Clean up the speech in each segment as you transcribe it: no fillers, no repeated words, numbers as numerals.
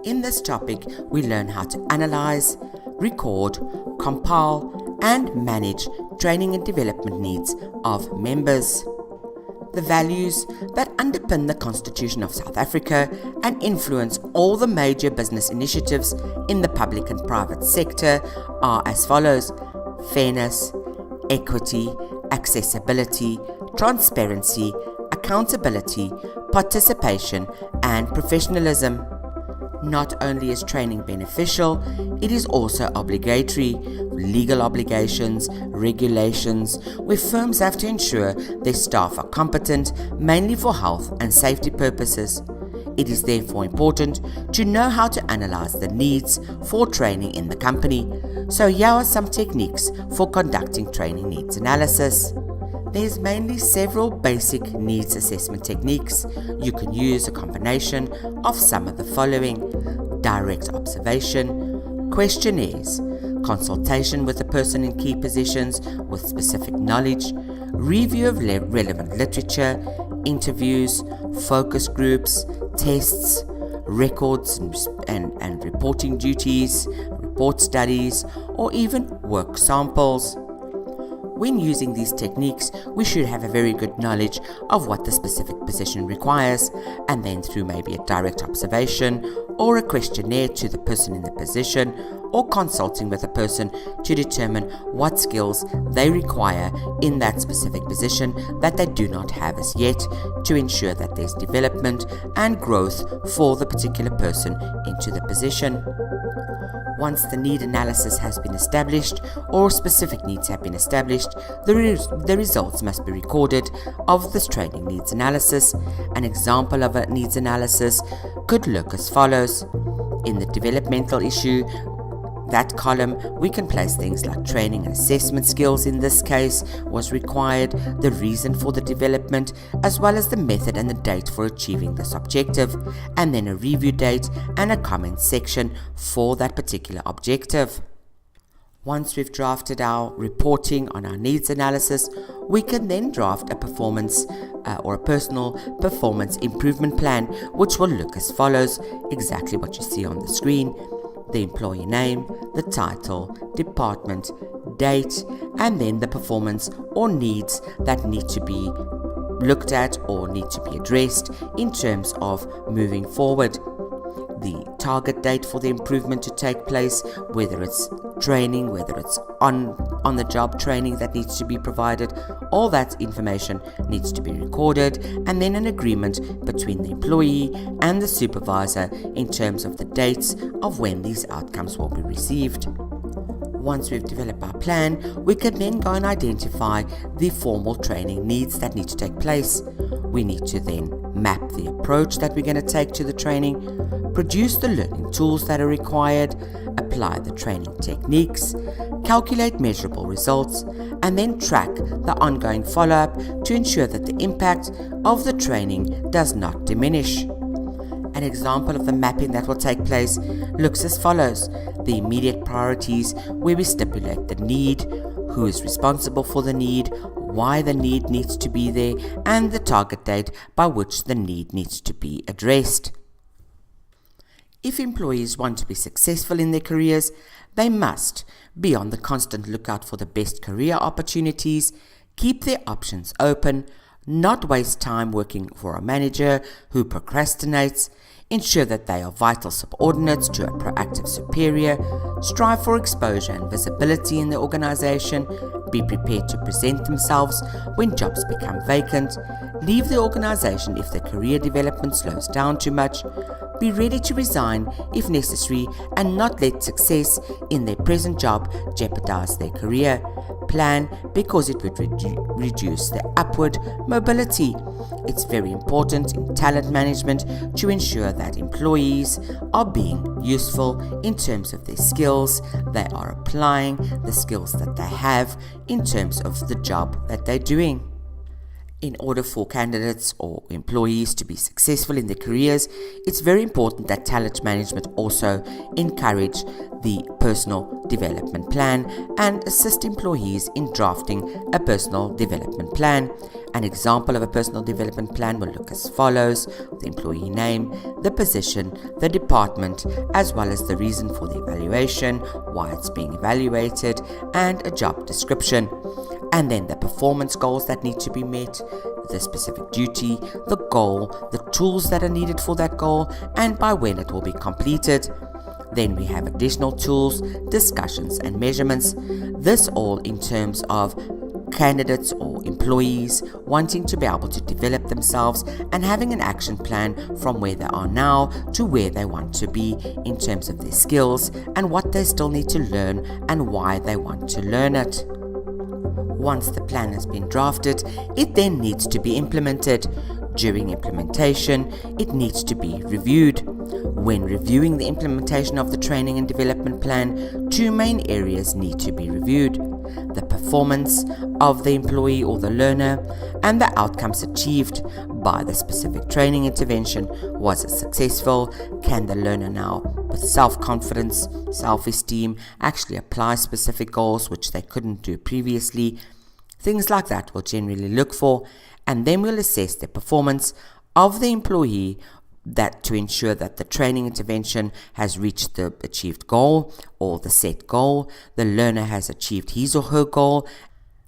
In this topic, we learn how to analyze, record, compile, and manage training and development needs of members. The values that underpin the Constitution of South Africa and influence all the major business initiatives in the public and private sector are as follows: fairness, equity, accessibility, transparency, accountability, participation, and professionalism. Not only is training beneficial, it is also obligatory. Legal obligations, regulations, where firms have to ensure their staff are competent, mainly for health and safety purposes. It is therefore important to know how to analyze the needs for training in the company. So here are some techniques for conducting training needs analysis. There's mainly several basic needs assessment techniques. You can use a combination of some of the following: direct observation, questionnaires, consultation with the person in key positions with specific knowledge, review of relevant literature, interviews, focus groups, tests, records and reporting duties, report studies, or even work samples. When using these techniques, we should have a very good knowledge of what the specific position requires, and then through maybe a direct observation or a questionnaire to the person in the position, or consulting with a person to determine what skills they require in that specific position that they do not have as yet, to ensure that there's development and growth for the particular person into the position. Once the need analysis has been established or specific needs have been established, the results must be recorded of this training needs analysis. An example of a needs analysis could look as follows. In the developmental issue, that column, we can place things like training and assessment skills in this case was required, the reason for the development, as well as the method and the date for achieving this objective, and then a review date and a comment section for that particular objective. Once we've drafted our reporting on our needs analysis, we can then draft a performance or a personal performance improvement plan, which will look as follows: exactly what you see on the screen. The employee name, the title, department, date, and then the performance or needs that need to be looked at or need to be addressed in terms of moving forward. The target date for the improvement to take place, whether it's training, whether it's on the job training that needs to be provided, all that information needs to be recorded, and then an agreement between the employee and the supervisor in terms of the dates of when these outcomes will be received. Once we've developed our plan, we can then go and identify the formal training needs that need to take place. We need to then map the approach that we're going to take to the training, produce the learning tools that are required, apply the training techniques, calculate measurable results, and then track the ongoing follow-up to ensure that the impact of the training does not diminish. An example of the mapping that will take place looks as follows: the immediate priorities, where we stipulate the need, who is responsible for the need, why the need needs to be there, and the target date by which the need needs to be addressed. If employees want to be successful in their careers, they must be on the constant lookout for the best career opportunities, keep their options open, not waste time working for a manager who procrastinates, ensure that they are vital subordinates to a proactive superior, strive for exposure and visibility in the organization, be prepared to present themselves when jobs become vacant, leave the organization if their career development slows down too much, be ready to resign if necessary, and not let success in their present job jeopardize their career. Plan because it would reduce their upward mobility. It's very important in talent management to ensure that employees are being useful in terms of their skills, they are applying the skills that they have in terms of the job that they're doing. In order for candidates or employees to be successful in their careers, it's very important that talent management also encourage the personal development plan and assist employees in drafting a personal development plan. An example of a personal development plan will look as follows: the employee name, the position, the department, as well as the reason for the evaluation, why it's being evaluated, and a job description. And then the performance goals that need to be met, the specific duty, the goal, the tools that are needed for that goal, and by when it will be completed. Then we have additional tools, discussions, and measurements. This all in terms of candidates or employees wanting to be able to develop themselves and having an action plan from where they are now to where they want to be in terms of their skills and what they still need to learn and why they want to learn it. Once the plan has been drafted, it then needs to be implemented. During implementation, it needs to be reviewed. When reviewing the implementation of the training and development plan, two main areas need to be reviewed: the performance of the employee or the learner and the outcomes achieved by the specific training intervention. Was it successful? Can the learner now, with self-confidence, self-esteem, actually apply specific goals which they couldn't do previously? Things like that we'll generally look for, and then we'll assess the performance of the employee that to ensure that the training intervention has reached the achieved goal or the set goal, the learner has achieved his or her goal,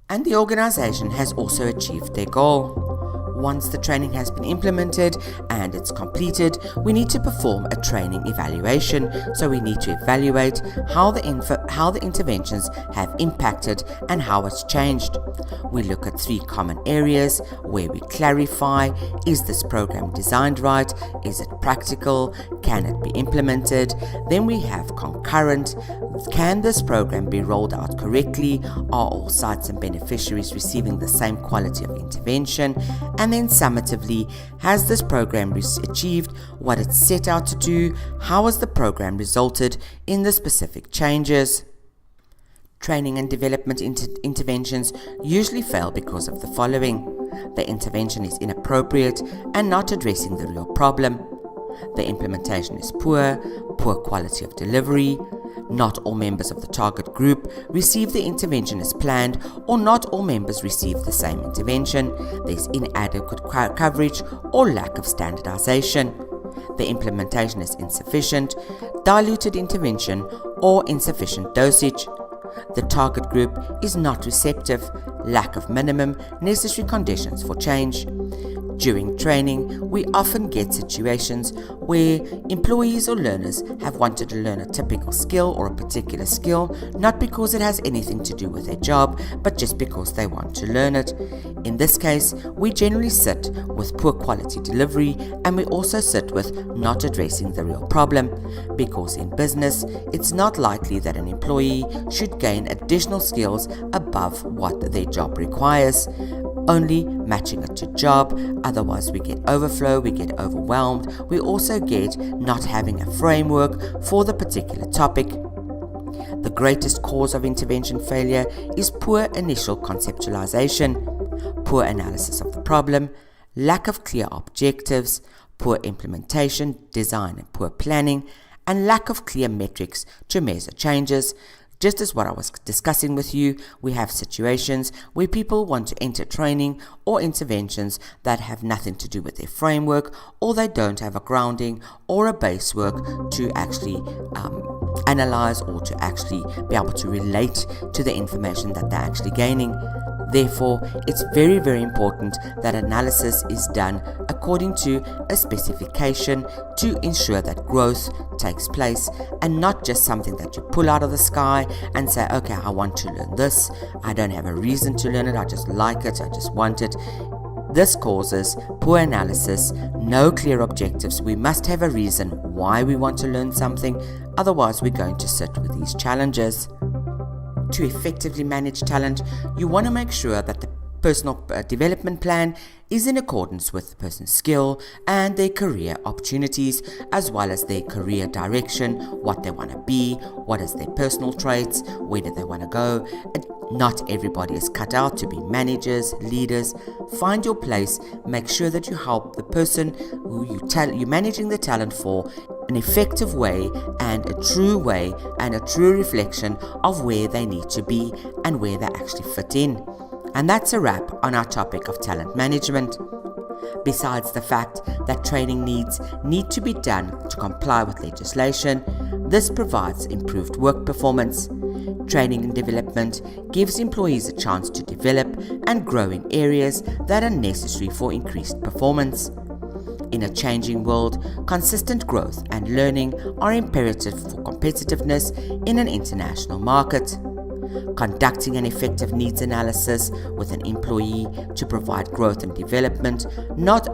and the organization has also achieved their goal. Once the training has been implemented and it's completed, we need to perform a training evaluation. So we need to evaluate how the interventions have impacted and how it's changed. We look at three common areas where we clarify: is this program designed right? Is it practical? Can it be implemented? Then we have concurrent: can this program be rolled out correctly? Are all sites and beneficiaries receiving the same quality of intervention? And then summatively, has this program achieved what it set out to do? How has the program resulted in the specific changes? Training and development interventions usually fail because of the following: the intervention is inappropriate and not addressing the real problem. The implementation is poor quality of delivery, not all members of the target group receive the intervention as planned, or not all members receive the same intervention. There's inadequate coverage or lack of standardization. The implementation is insufficient, diluted intervention, or insufficient dosage. The target group is not receptive, lack of minimum necessary conditions for change. During training, we often get situations where employees or learners have wanted to learn a typical skill or a particular skill, not because it has anything to do with their job, but just because they want to learn it. In this case, we generally sit with poor quality delivery, and we also sit with not addressing the real problem, because in business, it's not likely that an employee should gain additional skills above what their job requires, only matching it to job. Otherwise we get overflow, we get overwhelmed. We also get not having a framework for the particular topic. The greatest cause of intervention failure is poor initial conceptualization, poor analysis of the problem, lack of clear objectives, poor implementation, design and poor planning, and lack of clear metrics to measure changes. Just as what I was discussing with you, we have situations where people want to enter training or interventions that have nothing to do with their framework, or they don't have a grounding or a base work to actually analyze or to actually be able to relate to the information that they're actually gaining. Therefore, it's very, very important that analysis is done according to a specification to ensure that growth takes place, and not just something that you pull out of the sky and say, okay, I want to learn this. I don't have a reason to learn it. I just like it. I just want it. This causes poor analysis, no clear objectives. We must have a reason why we want to learn something. Otherwise, we're going to sit with these challenges. To effectively manage talent, you want to make sure that the personal development plan is in accordance with the person's skill and their career opportunities, as well as their career direction, what they want to be, what is their personal traits, where do they want to go. Not everybody is cut out to be managers, leaders. Find your place. Make sure that you help the person who you're managing the talent for an effective way and a true reflection of where they need to be and where they actually fit in. And that's a wrap on our topic of talent management. Besides the fact that training needs need to be done to comply with legislation, this provides improved work performance. Training and development gives employees a chance to develop and grow in areas that are necessary for increased performance. In a changing world, consistent growth and learning are imperative for competitiveness in an international market. Conducting an effective needs analysis with an employee to provide growth and development not